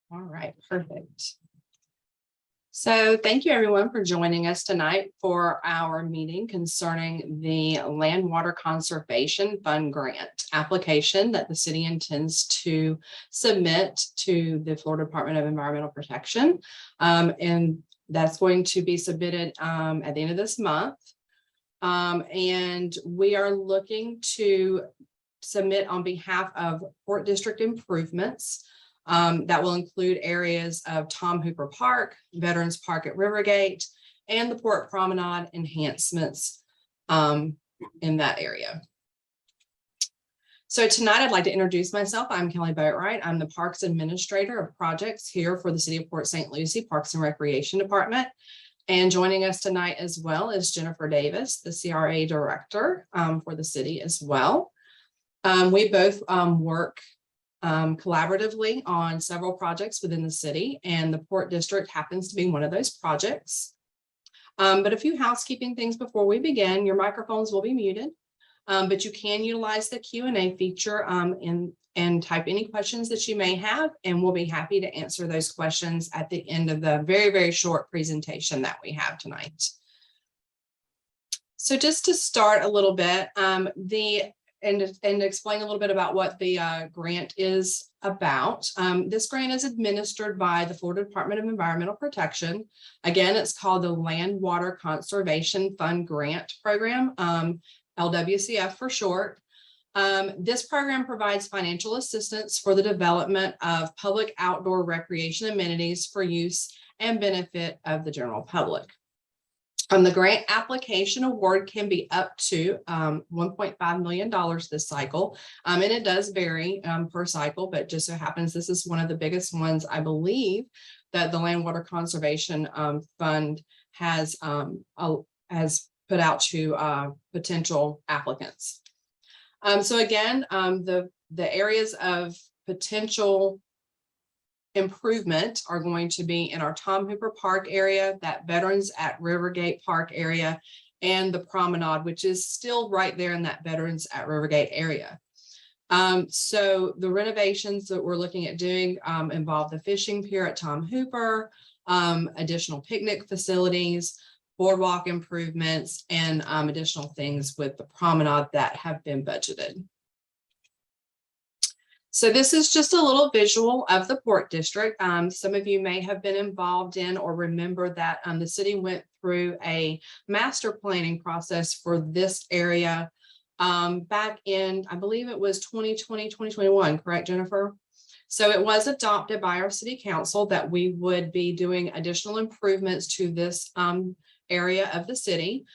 All right, perfect. So thank you everyone for joining us tonight for our meeting concerning the Land Water Conservation Fund grant application that the city intends to submit to the Florida Department of Environmental Protection. And that's going to be submitted at the end of this month. And we are looking to submit on behalf of Port District improvements. That will include areas of Tom Hooper Park, Veterans Park at Rivergate, and the Port Promenade enhancements in that area. So tonight I'd like to introduce myself. I'm Kelly Boatwright. I'm the Parks Administrator of Projects here for the City of Port St. Lucie Parks and Recreation Department. And joining us tonight as well is Jennifer Davis, the CRA Director for the city as well. We both work collaboratively on several projects within the city, and the Port District happens to be one of those projects. But a few housekeeping things before we begin. Your microphones will be muted, but you can utilize the Q&A feature and type any questions that you may have, and we'll be happy to answer those questions at the end of the very, very short presentation that we have tonight. So just to start a little bit, and explain a little bit about what the grant is about. This grant is administered by the Florida Department of Environmental Protection. Again, it's called the Land Water Conservation Fund Grant Program, LWCF for short. This program provides financial assistance for the development of public outdoor recreation amenities for use and benefit of the general public. The grant application award can be up to $1.5 million this cycle, and it does vary per cycle, but just so happens this is one of the biggest ones, I believe, that the Land Water Conservation Fund has put out to potential applicants. So again, the areas of potential improvement are going to be in our Tom Hooper Park area, that Veterans at Rivergate Park area, and the Promenade, which is still right there in that Veterans at Rivergate area. So the renovations that we're looking at doing involve the fishing pier at Tom Hooper, additional picnic facilities, boardwalk improvements, and additional things with the Promenade that have been budgeted. So this is just a little visual of the Port District. Some of you may have been involved in or remember that the city went through a master planning process for this area back in, I believe it was 2020, 2021, correct, Jennifer? So it was adopted by our city council that we would be doing additional improvements to this area of the city.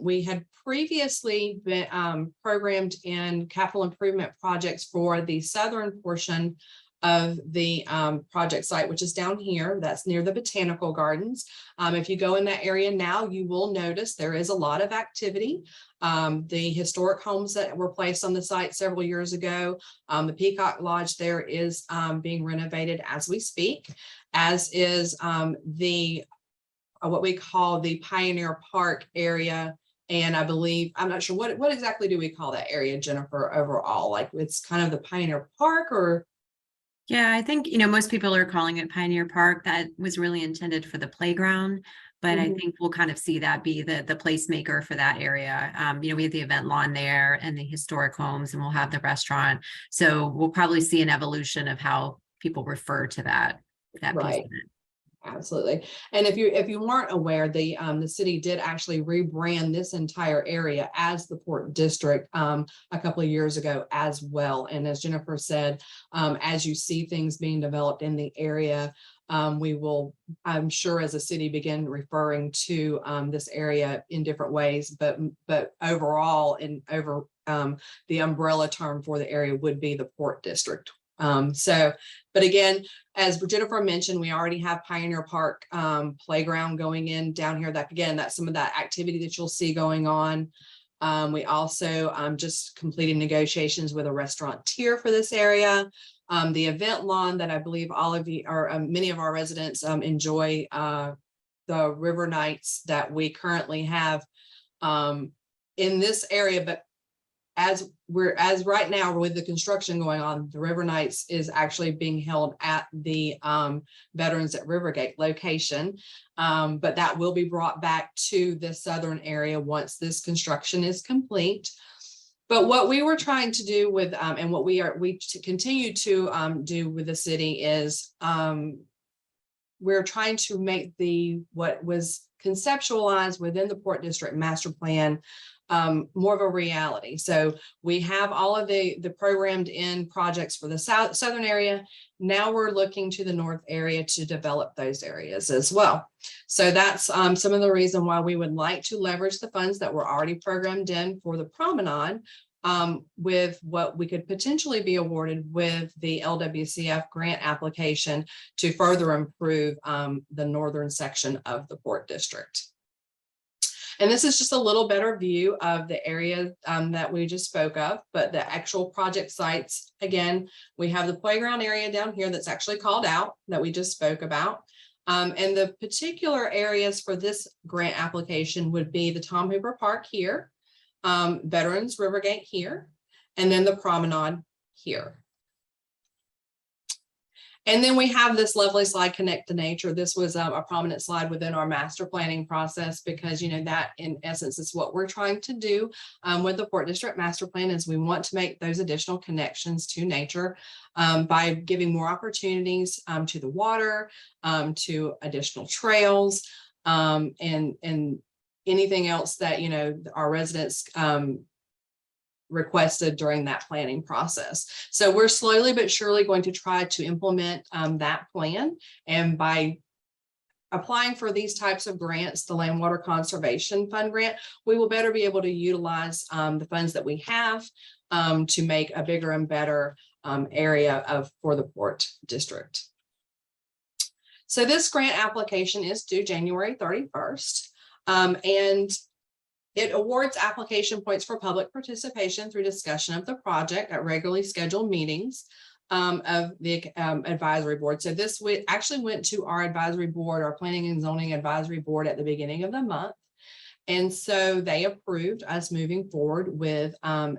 We had previously been programmed in capital improvement projects for the southern portion of the project site, which is down here. That's near the botanical gardens. If you go in that area now, you will notice there is a lot of activity. The historic homes that were placed on the site several years ago, the Peacock Lodge there is being renovated as we speak, as is the what we call the Pioneer Park area. And I believe, I'm not sure, what exactly do we call that area, Jennifer, overall? Like it's kind of the Pioneer Park, or? Yeah, I think, most people are calling it Pioneer Park. That was really intended for the playground, but I think we'll kind of see that be the placemaker for that area. We have the event lawn there and the historic homes, and we'll have the restaurant. So we'll probably see an evolution of how people refer to that piece of it. Absolutely. And if you weren't aware, the city did actually rebrand this entire area as the Port District a couple of years ago as well. And as Jennifer said, as you see things being developed in the area, we will, I'm sure, as a city, begin referring to this area in different ways, but overall, and over the umbrella term for the area would be the Port District. But again, as Jennifer mentioned, we already have Pioneer Park playground going in down here. That's some of that activity that you'll see going on. We also just completed negotiations with a restaurateur for this area. The event lawn that I believe all of you, or many of our residents enjoy, the river nights that we currently have in this area, but as right now with the construction going on, the River Nights is actually being held at the Veterans at Rivergate location. But that will be brought back to the southern area once this construction is complete. But what we were trying to do with, and what we continue to do with the city is we're trying to make what was conceptualized within the Port District Master Plan more of a reality. So we have all of the programmed in projects for the southern area. Now we're looking to the north area to develop those areas as well. So that's some of the reason why we would like to leverage the funds that were already programmed in for the promenade with what we could potentially be awarded with the LWCF grant application to further improve the northern section of the Port District. And this is just a little better view of the area that we just spoke of, but the actual project sites, again, we have the playground area down here that's actually called out that we just spoke about. And the particular areas for this grant application would be the Tom Hooper Park here, Veterans Rivergate here, and then the Promenade here. And then we have this lovely slide, Connect to Nature. This was a prominent slide within our master planning process because, you know, that in essence is what we're trying to do with the Port District Master Plan is we want to make those additional connections to nature by giving more opportunities to the water, to additional trails, and anything else that, you know, our residents requested during that planning process. So we're slowly but surely going to try to implement that plan. And by applying for these types of grants, the Land Water Conservation Fund grant, we will better be able to utilize the funds that we have to make a bigger and better area for the Port District. So this grant application is due January 31st. And it awards application points for public participation through discussion of the project at regularly scheduled meetings of the advisory board. So this actually went to our advisory board, our planning and zoning advisory board at the beginning of the month. And so they approved us moving forward with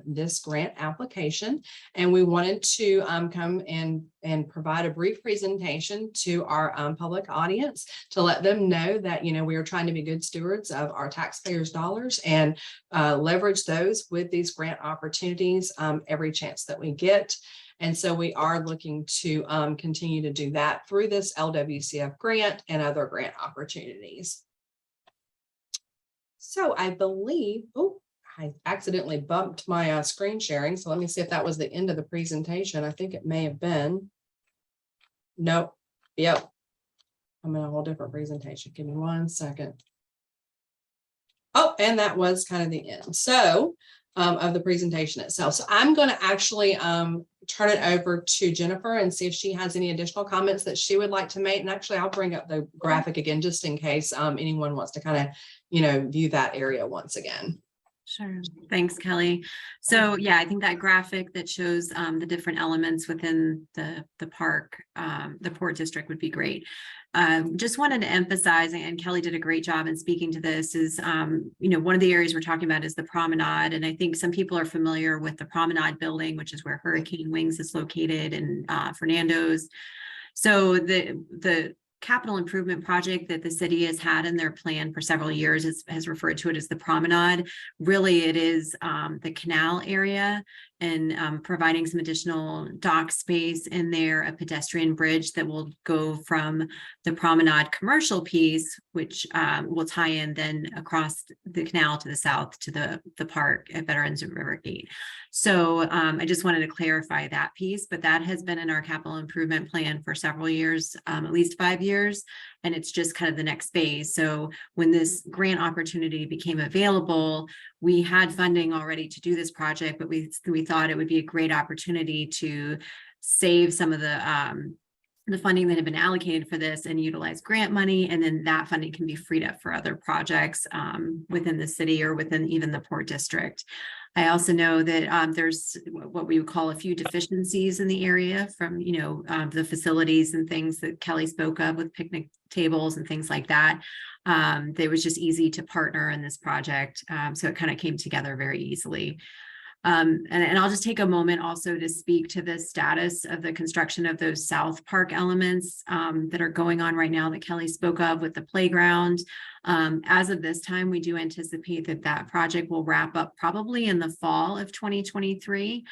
this grant application. And we wanted to come and provide a brief presentation to our public audience to let them know that, you know, we are trying to be good stewards of our taxpayers' dollars and leverage those with these grant opportunities every chance that we get. And so we are looking to continue to do that through this LWCF grant and other grant opportunities. So I believe, oh, I accidentally bumped my screen sharing. So let me see if that was the end of the presentation. I think it may have been. Nope. Yep. I'm in a whole different presentation. Give me 1 second. Oh, and that was kind of the end. So of the presentation itself. So I'm going to actually turn it over to Jennifer and see if she has any additional comments that she would like to make. And actually, I'll bring up the graphic again, just in case anyone wants to kind of, you know, view that area once again. Sure. Thanks, Kelly. So yeah, I think that graphic that shows the different elements within the park, the Port District would be great. Just wanted to emphasize, and Kelly did a great job in speaking to this, is, you know, one of the areas we're talking about is the Promenade. And I think some people are familiar with the Promenade building, which is where Hurricane Wings is located, and Fernando's. So the capital improvement project that the city has had in their plan for several years has referred to it as the Promenade. Really, it is the canal area and providing some additional dock space in there, a pedestrian bridge that will go from the Promenade commercial piece, which will tie in then across the canal to the south to the park at Veterans at Rivergate. So I just wanted to clarify that piece, but that has been in our capital improvement plan for several years, at least 5 years, and it's just kind of the next phase. So when this grant opportunity became available, we had funding already to do this project, but we thought it would be a great opportunity to save some of the funding that had been allocated for this and utilize grant money, and then that funding can be freed up for other projects within the city or within even the Port District. I also know that there's what we would call a few deficiencies in the area from, you know, the facilities and things that Kelly spoke of with picnic tables and things like that. It was just easy to partner in this project. So it kind of came together very easily. And I'll just take a moment also to speak to the status of the construction of those South Park elements that are going on right now that Kelly spoke of with the playground. As of this time, we do anticipate that that project will wrap up probably in the fall of 2023.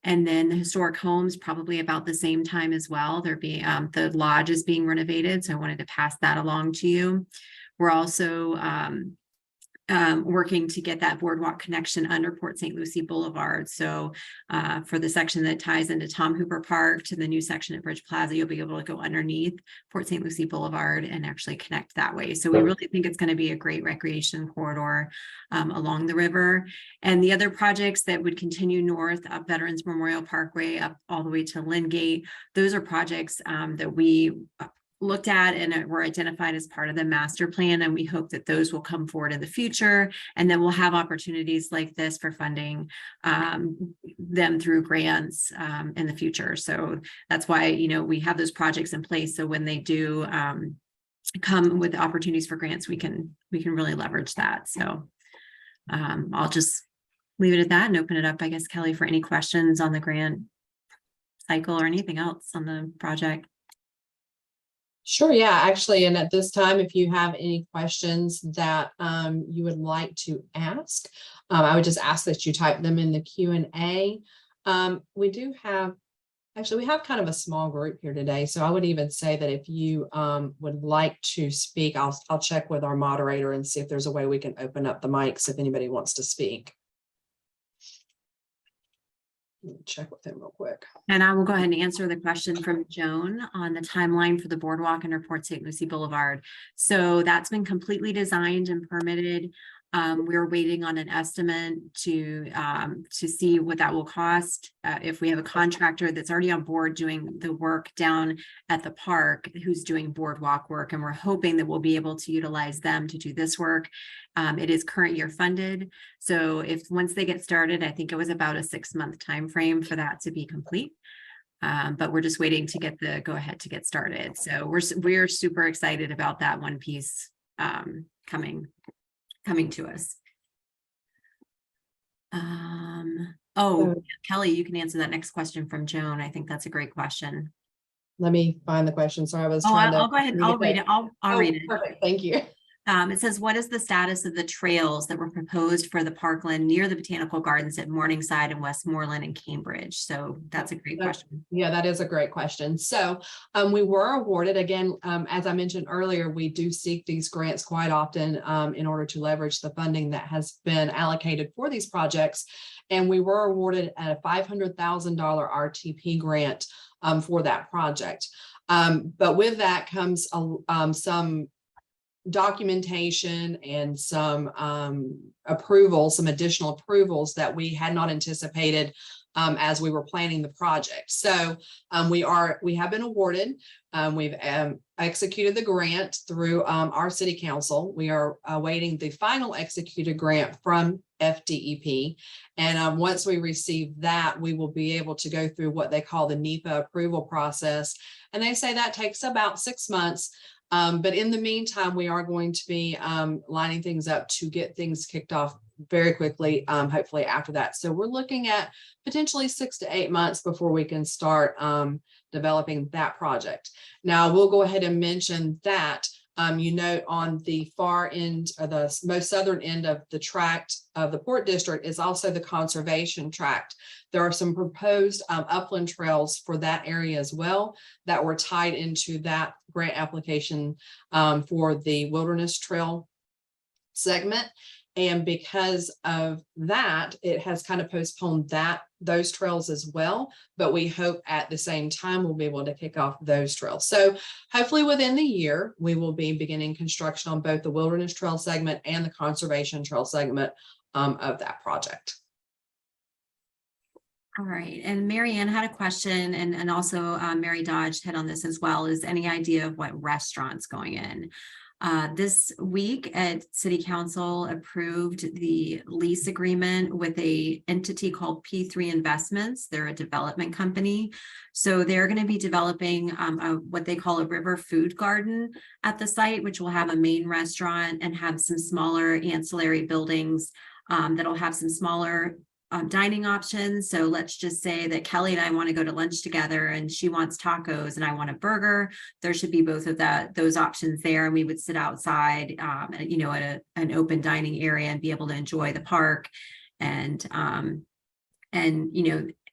And then the historic homes probably about the same time as well. They're being the lodge is being renovated, so I wanted to pass that along to you. We're also working to get that boardwalk connection under Port St. Lucie Boulevard. So for the section that ties into Tom Hooper Park to the new section at Bridge Plaza, you'll be able to go underneath Port St. Lucie Boulevard and actually connect that way. So we really think it's going to be a great recreation corridor along the river. And the other projects that would continue north up Veterans Memorial Parkway up all the way to Lindgate, those are projects that we looked at and were identified as part of the master plan. And we hope that those will come forward in the future. And then we'll have opportunities like this for funding them through grants in the future. So that's why, you know, we have those projects in place. So when they do come with opportunities for grants, we can really leverage that. So I'll just leave it at that and open it up, I guess, Kelly, for any questions on the grant cycle or anything else on the project. Sure, yeah, actually, and at this time, if you have any questions that you would like to ask, I would just ask that you type them in the Q&A. We do have, actually, we have kind of a small group here today, so I would even say that if you would like to speak, I'll check with our moderator and see if there's a way we can open up the mics if anybody wants to speak. Let me check with him real quick. And I will go ahead and answer the question from Joan on the timeline for the boardwalk under Port St. Lucie Boulevard. So that's been completely designed and permitted. We're waiting on an estimate to see what that will cost. If we have a contractor that's already on board doing the work down at the park, who's doing boardwalk work, and we're hoping that we'll be able to utilize them to do this work. It is current year funded. So if once they get started, I think it was about a 6-month time frame for that to be complete. But we're just waiting to get the go ahead to get started. So we're super excited about that one piece coming to us. Kelly, you can answer that next question from Joan. I think that's a great question. Let me find the question. Sorry, I was trying I'll go ahead. I'll read it. I'll read it. Perfect. Thank you. It says, what is the status of the trails that were proposed for the parkland near the botanical gardens at Morningside and Westmoreland and Cambridge? So that's a great question. Yeah, that is a great question. So we were awarded, again, as I mentioned earlier, we do seek these grants quite often in order to leverage the funding that has been allocated for these projects. And we were awarded a $500,000 RTP grant for that project. But with that comes some documentation and some approvals, some additional approvals that we had not anticipated as we were planning the project. So we have been awarded. We've executed the grant through our city council. We are awaiting the final executed grant from FDEP. And once we receive that, we will be able to go through what they call the NEPA approval process. And they say that takes about 6 months. But in the meantime, we are going to be lining things up to get things kicked off very quickly, hopefully after that. So we're looking at potentially 6 to 8 months before we can start developing that project. Now, we'll go ahead and mention that you note on the far end, or the most southern end of the tract of the Port District is also the conservation tract. There are some proposed upland trails for that area as well that were tied into that grant application for the Wilderness Trail segment. And because of that, it has kind of postponed those trails as well. But we hope at the same time we'll be able to kick off those trails. So hopefully within the year, we will be beginning construction on both the Wilderness Trail segment and the Conservation Trail segment of that project. All right. And Mary Ann had a question, and also Mary Dodge hit on this as well, is any idea of what restaurants going in? This week at City Council approved the lease agreement with a entity called P3 Investments. They're a development company. So they're going to be developing what they call a river food garden at the site, which will have a main restaurant and have some smaller ancillary buildings that'll have some smaller dining options. So let's just say that Kelly and I want to go to lunch together and she wants tacos and I want a burger. There should be both of those options there. And we would sit outside, at an open dining area and be able to enjoy the park and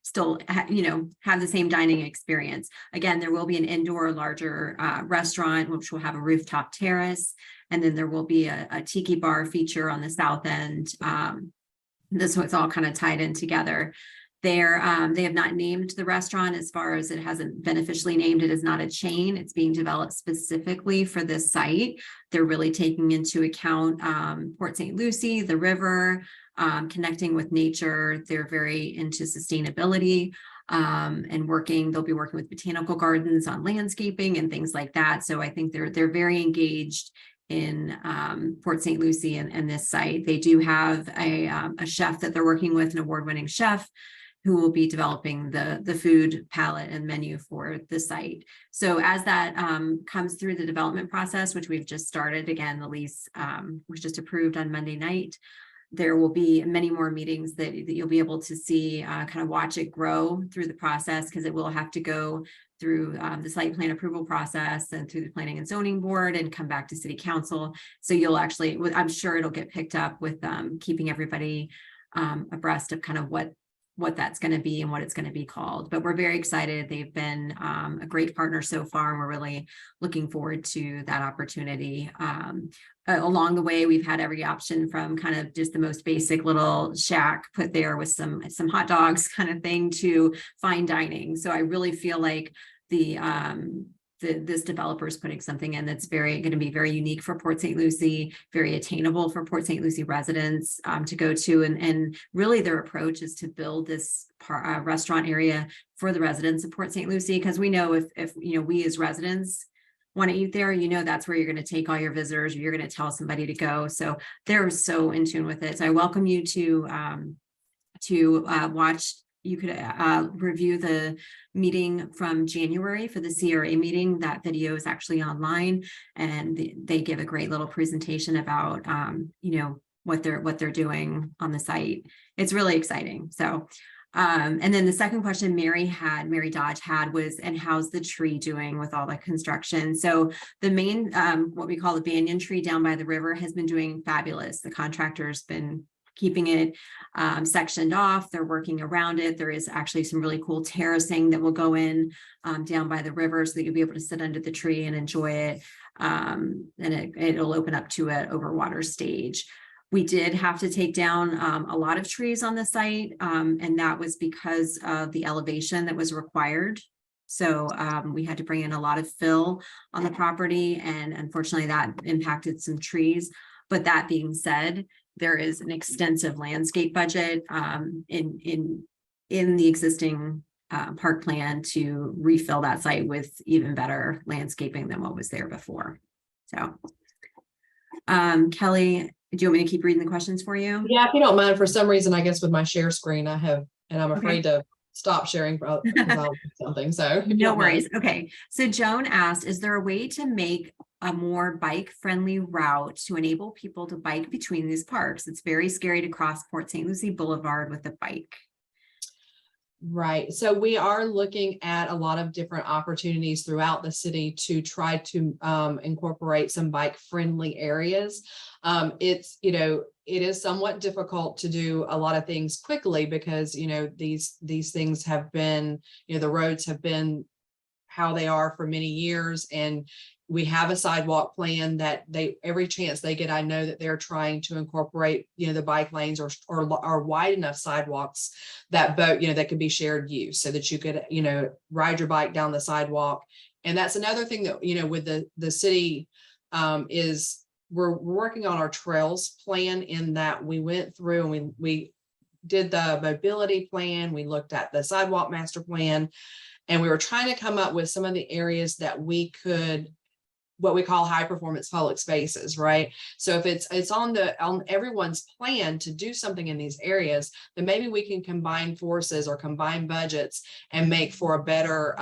still have the same dining experience. Again, there will be an indoor larger restaurant, which will have a rooftop terrace. And then there will be a tiki bar feature on the south end. This was all kind of tied in together. They have not named the restaurant. As far as it hasn't been officially named, it is not a chain. It's being developed specifically for this site. They're really taking into account Port St. Lucie, the river, connecting with nature. They're very into sustainability and they'll be working with botanical gardens on landscaping and things like that. So I think they're very engaged in Port St. Lucie and this site. They do have a chef that they're working with, an award-winning chef, who will be developing the food palette and menu for the site. So as that comes through the development process, which we've just started, again, the lease was just approved on Monday night. There will be many more meetings that you'll be able to see, kind of watch it grow through the process, because it will have to go through the site plan approval process and through the planning and zoning board and come back to city council. So you'll actually, I'm sure it'll get picked up with keeping everybody abreast of kind of what that's going to be and what it's going to be called. But we're very excited. They've been a great partner so far, and we're really looking forward to that opportunity. Along the way, we've had every option from kind of just the most basic little shack put there with some hot dogs kind of thing to fine dining. So I really feel like this developer is putting something in that's going to be very unique for Port St. Lucie, very attainable for Port St. Lucie residents to go to. And really their approach is to build this restaurant area for the residents of Port St. Lucie, because we know if we as residents want to eat there, that's where you're going to take all your visitors, or you're going to tell somebody to go. So they're so in tune with it. So I welcome you to watch. You could review the meeting from January for the CRA meeting. That video is actually online, and they give a great little presentation about what they're doing on the site. It's really exciting. So and then the second question Mary Dodge had was, and how's the tree doing with all the construction? So the main what we call the banyan tree down by the river has been doing fabulous. The contractor's been keeping it sectioned off. They're working around it. There is actually some really cool terracing that will go in down by the river, so that you'll be able to sit under the tree and enjoy it. And it'll open up to an overwater stage. We did have to take down a lot of trees on the site, and that was because of the elevation that was required. So we had to bring in a lot of fill on the property, and unfortunately that impacted some trees. But that being said, there is an extensive landscape budget in the existing park plan to refill that site with even better landscaping than what was there before. So Kelly, do you want me to keep reading the questions for you? Yeah, if you don't mind. For some reason, I guess with my share screen, I have, and I'm afraid to stop sharing because I'll do something. So no worries. Okay. So Joan asked, is there a way to make a more bike-friendly route to enable people to bike between these parks? It's very scary to cross Port St. Lucie Boulevard with a bike. Right. So we are looking at a lot of different opportunities throughout the city to try to incorporate some bike-friendly areas. It is somewhat difficult to do a lot of things quickly because, these things have been, the roads have been how they are for many years, and we have a sidewalk plan that every chance they get, I know that they're trying to incorporate, the bike lanes or wide enough sidewalks that that could be shared use, so that you could, ride your bike down the sidewalk. And that's another thing that, with the city is we're working on our trails plan, in that we went through and we did the mobility plan, we looked at the sidewalk master plan, and we were trying to come up with some of the areas that we could, what we call high performance public spaces, right? So if it's on everyone's plan to do something in these areas, then maybe we can combine forces or combine budgets and make for a better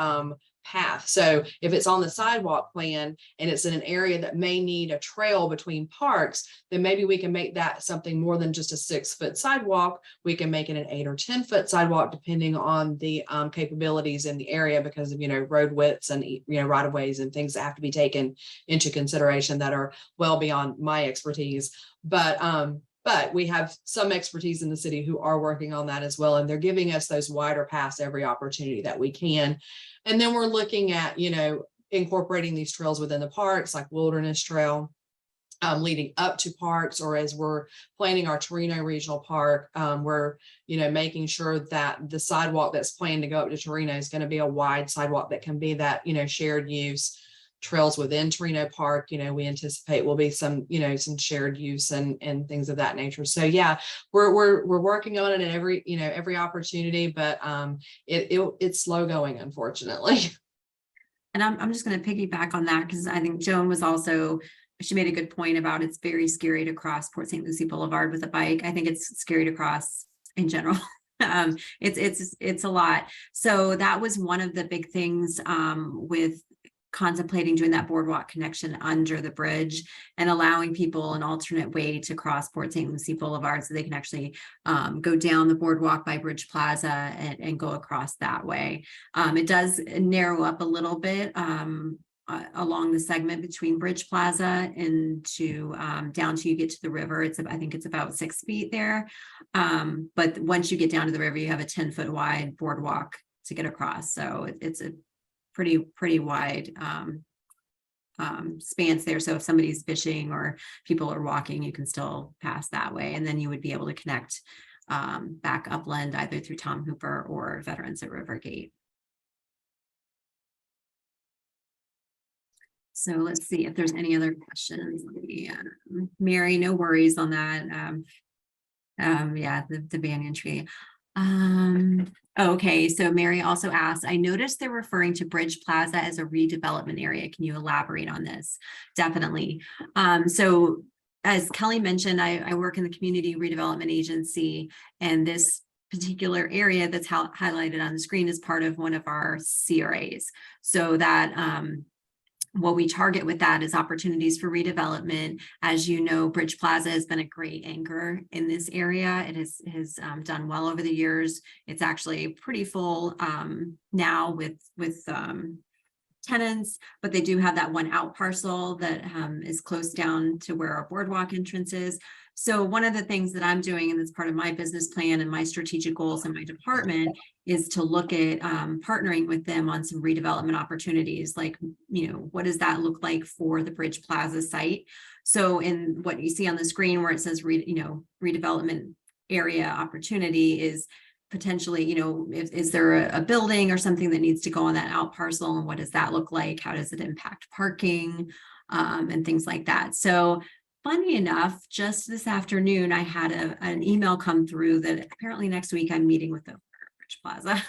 path. So if it's on the sidewalk plan and it's in an area that may need a trail between parks, then maybe we can make that something more than just a 6-foot sidewalk. We can make it an 8 or 10-foot sidewalk, depending on the capabilities in the area, because of, road widths and, right of ways and things that have to be taken into consideration that are well beyond my expertise. But we have some expertise in the city who are working on that as well. And they're giving us those wider paths every opportunity that we can. And then we're looking at, incorporating these trails within the parks, like Wilderness Trail, leading up to parks, or as we're planning our Torino Regional Park, we're, making sure that the sidewalk that's planned to go up to Torino is going to be a wide sidewalk that can be that, shared use. Trails within Torino Park, we anticipate will be some, some shared use and things of that nature. So yeah, we're working on it at every opportunity, but it's slow going, unfortunately. And I'm just going to piggyback on that, because I think Joan was also, she made a good point about it's very scary to cross Port St. Lucie Boulevard with a bike. I think it's scary to cross in general. It's a lot. So that was one of the big things with contemplating doing that boardwalk connection under the bridge and allowing people an alternate way to cross Port St. Lucie Boulevard, so they can actually go down the boardwalk by Bridge Plaza and go across that way. It does narrow up a little bit along the segment between Bridge Plaza and to down to you get to the river. I think it's about 6 feet there. But once you get down to the river, you have a 10-foot wide boardwalk to get across. So it's a pretty wide spans there. So if somebody's fishing or people are walking, you can still pass that way. And then you would be able to connect back upland, either through Tom Hooper or Veterans at Rivergate. So let's see if there's any other questions. Mary, no worries on that. Yeah, the banyan tree. Okay, so Mary also asked, I noticed they're referring to Bridge Plaza as a redevelopment area. Can you elaborate on this? Definitely. So as Kelly mentioned, I work in the Community Redevelopment Agency, and this particular area that's highlighted on the screen is part of one of our CRAs. So that what we target with that is opportunities for redevelopment. As you know, Bridge Plaza has been a great anchor in this area. It has done well over the years. It's actually pretty full now with tenants, but they do have that one out parcel that is close down to where our boardwalk entrance is. So one of the things that I'm doing, and that's part of my business plan and my strategic goals in my department, is to look at partnering with them on some redevelopment opportunities. Like, what does that look like for the Bridge Plaza site? So in what you see on the screen where it says, redevelopment area opportunity is potentially, is there a building or something that needs to go on that out parcel, and what does that look like? How does it impact parking and things like that? So funny enough, just this afternoon, I had an email come through that apparently next week I'm meeting with the Bridge Plaza.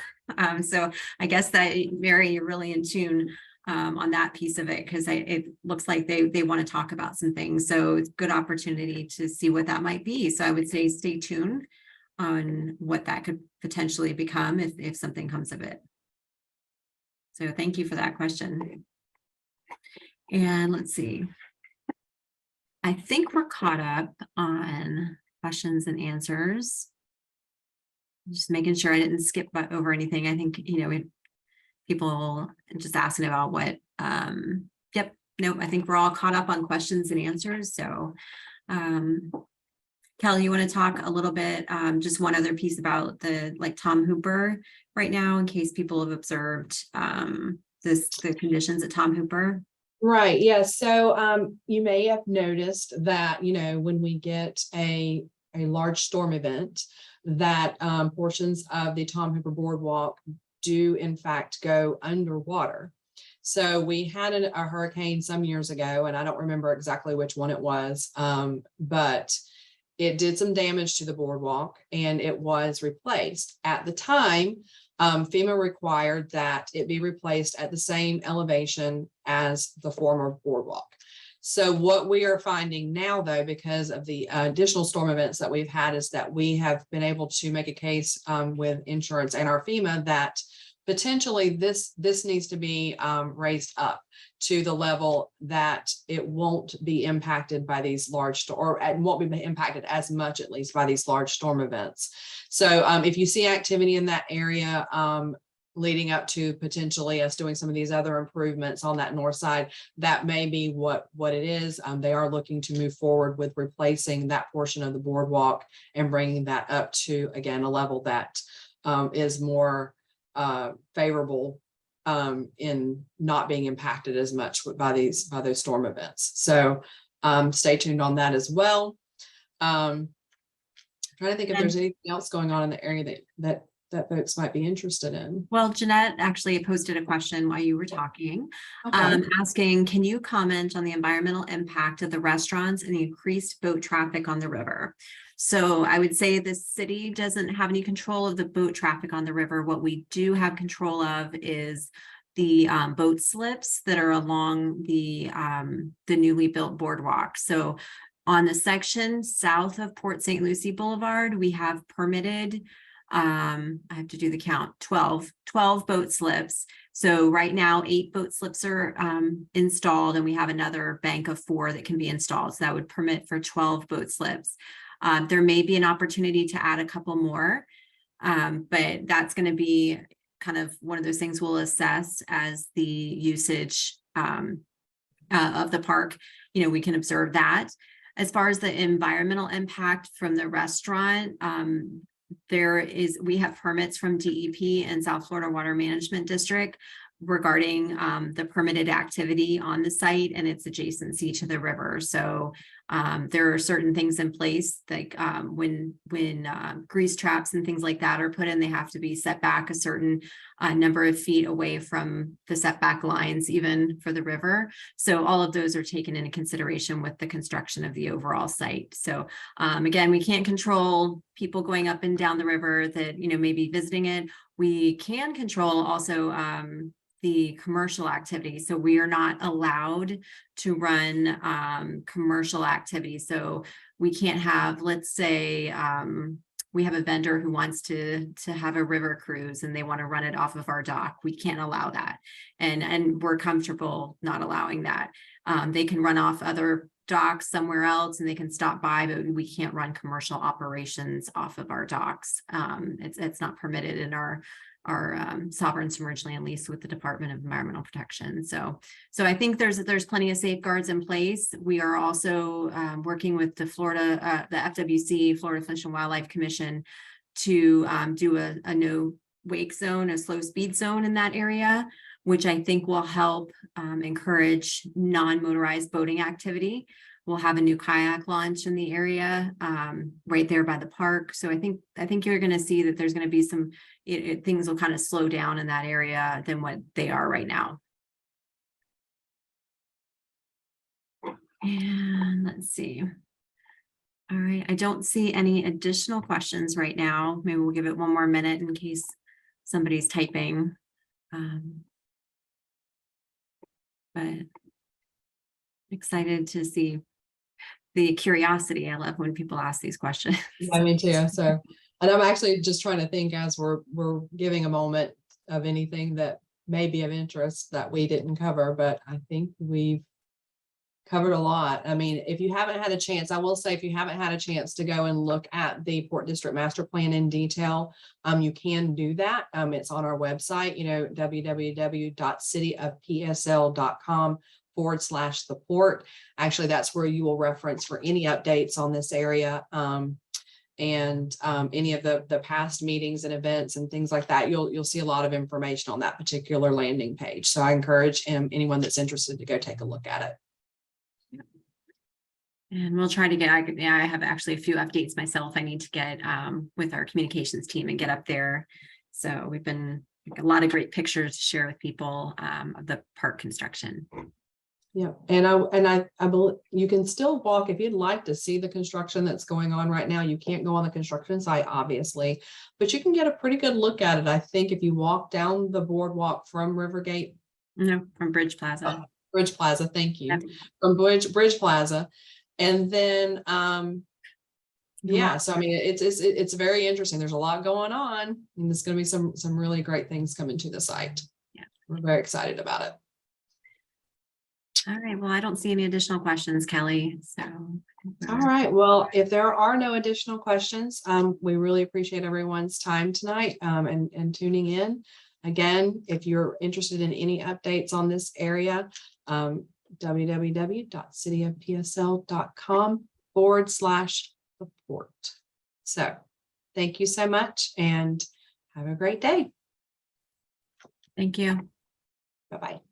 So I guess that, Mary, you're really in tune on that piece of it, because it looks like they want to talk about some things. So it's a good opportunity to see what that might be. So I would say stay tuned on what that could potentially become if something comes of it. So thank you for that question. And let's see. I think we're caught up on questions and answers. Just making sure I didn't skip over anything. I think, people just asking about what, yep, no, I think we're all caught up on questions and answers. So, Kelly, you want to talk a little bit, just one other piece about the Tom Hooper right now, in case people have observed the conditions at Tom Hooper? Right. Yes. So you may have noticed that, when we get a large storm event, that portions of the Tom Hooper Boardwalk do in fact go underwater. So we had a hurricane some years ago, and I don't remember exactly which one it was, but it did some damage to the boardwalk and it was replaced. At the time, FEMA required that it be replaced at the same elevation as the former boardwalk. So what we are finding now, though, because of the additional storm events that we've had, is that we have been able to make a case with insurance and our FEMA that potentially this needs to be raised up to the level that it won't be impacted by these large or won't be impacted as much, at least, by these large storm events. So if you see activity in that area leading up to potentially us doing some of these other improvements on that north side, that may be what it is. They are looking to move forward with replacing that portion of the boardwalk and bringing that up to, again, a level that is more favorable in not being impacted as much by those storm events. So stay tuned on that as well. Trying to think if there's anything else going on in the area that folks might be interested in. Well, Jeanette actually posted a question while you were talking, Okay. asking, can you comment on the environmental impact of the restaurants and the increased boat traffic on the river? So I would say the city doesn't have any control of the boat traffic on the river. What we do have control of is the boat slips that are along the newly built boardwalk. So on the section south of Port St. Lucie Boulevard, we have permitted, I have to do the count, 12 boat slips. So right now 8 boat slips are installed, and we have another bank of 4 that can be installed. So that would permit for 12 boat slips. There may be an opportunity to add a couple more, but that's going to be kind of one of those things we'll assess as the usage of the park. We can observe that. As far as the environmental impact from the restaurant, we have permits from DEP and South Florida Water Management District regarding the permitted activity on the site and its adjacency to the river. So there are certain things in place, like when grease traps and things like that are put in, they have to be set back a certain number of feet away from the setback lines, even for the river. So all of those are taken into consideration with the construction of the overall site. So again, we can't control people going up and down the river that may be visiting it. We can control also the commercial activity. So we are not allowed to run commercial activity. So we can't have, let's say, we have a vendor who wants to have a river cruise and they want to run it off of our dock. We can't allow that. And we're comfortable not allowing that. They can run off other docks somewhere else and they can stop by, but we can't run commercial operations off of our docks. It's not permitted in our sovereign submerged land lease with the Department of Environmental Protection. So I think there's plenty of safeguards in place. We are also working with the FWC, Florida Fish and Wildlife Commission, to do a no wake zone, a slow speed zone in that area, which I think will help encourage non-motorized boating activity. We'll have a new kayak launch in the area right there by the park. So I think you're going to see that there's going to be some things will kind of slow down in that area than what they are right now. And let's see. All right, I don't see any additional questions right now. Maybe we'll give it one more minute in case somebody's typing. But excited to see the curiosity. I love when people ask these questions. Yeah, me too. So, and I'm actually just trying to think as we're giving a moment of anything that may be of interest that we didn't cover, but I think we've covered a lot. I mean, if you haven't had a chance, I will say, if you haven't had a chance to go and look at the Port District Master Plan in detail, you can do that. It's on our website, www.cityofpsl.com/the port. Actually, that's where you will reference for any updates on this area. And any of the past meetings and events and things like that, you'll see a lot of information on that particular landing page. So I encourage anyone that's interested to go take a look at it. And we'll try to get, I have actually a few updates myself I need to get with our communications team and get up there. So we've been a lot of great pictures to share with people of the park construction. Yeah, and I believe you can still walk if you'd like to see the construction that's going on right now. You can't go on the construction site, obviously, but you can get a pretty good look at it. I think if you walk down the boardwalk from Rivergate. No, from Bridge Plaza. Bridge Plaza, thank you. Yep. From Bridge Plaza. And then Yeah, so I mean, it's very interesting. There's a lot going on, and there's going to be some really great things coming to the site. Yeah. We're very excited about it. All right. Well, I don't see any additional questions, Kelly. So. All right. Well, if there are no additional questions, we really appreciate everyone's time tonight and tuning in. Again, if you're interested in any updates on this area, www.cityofpsl.com/report. So thank you so much and have a great day. Thank you. Bye-bye.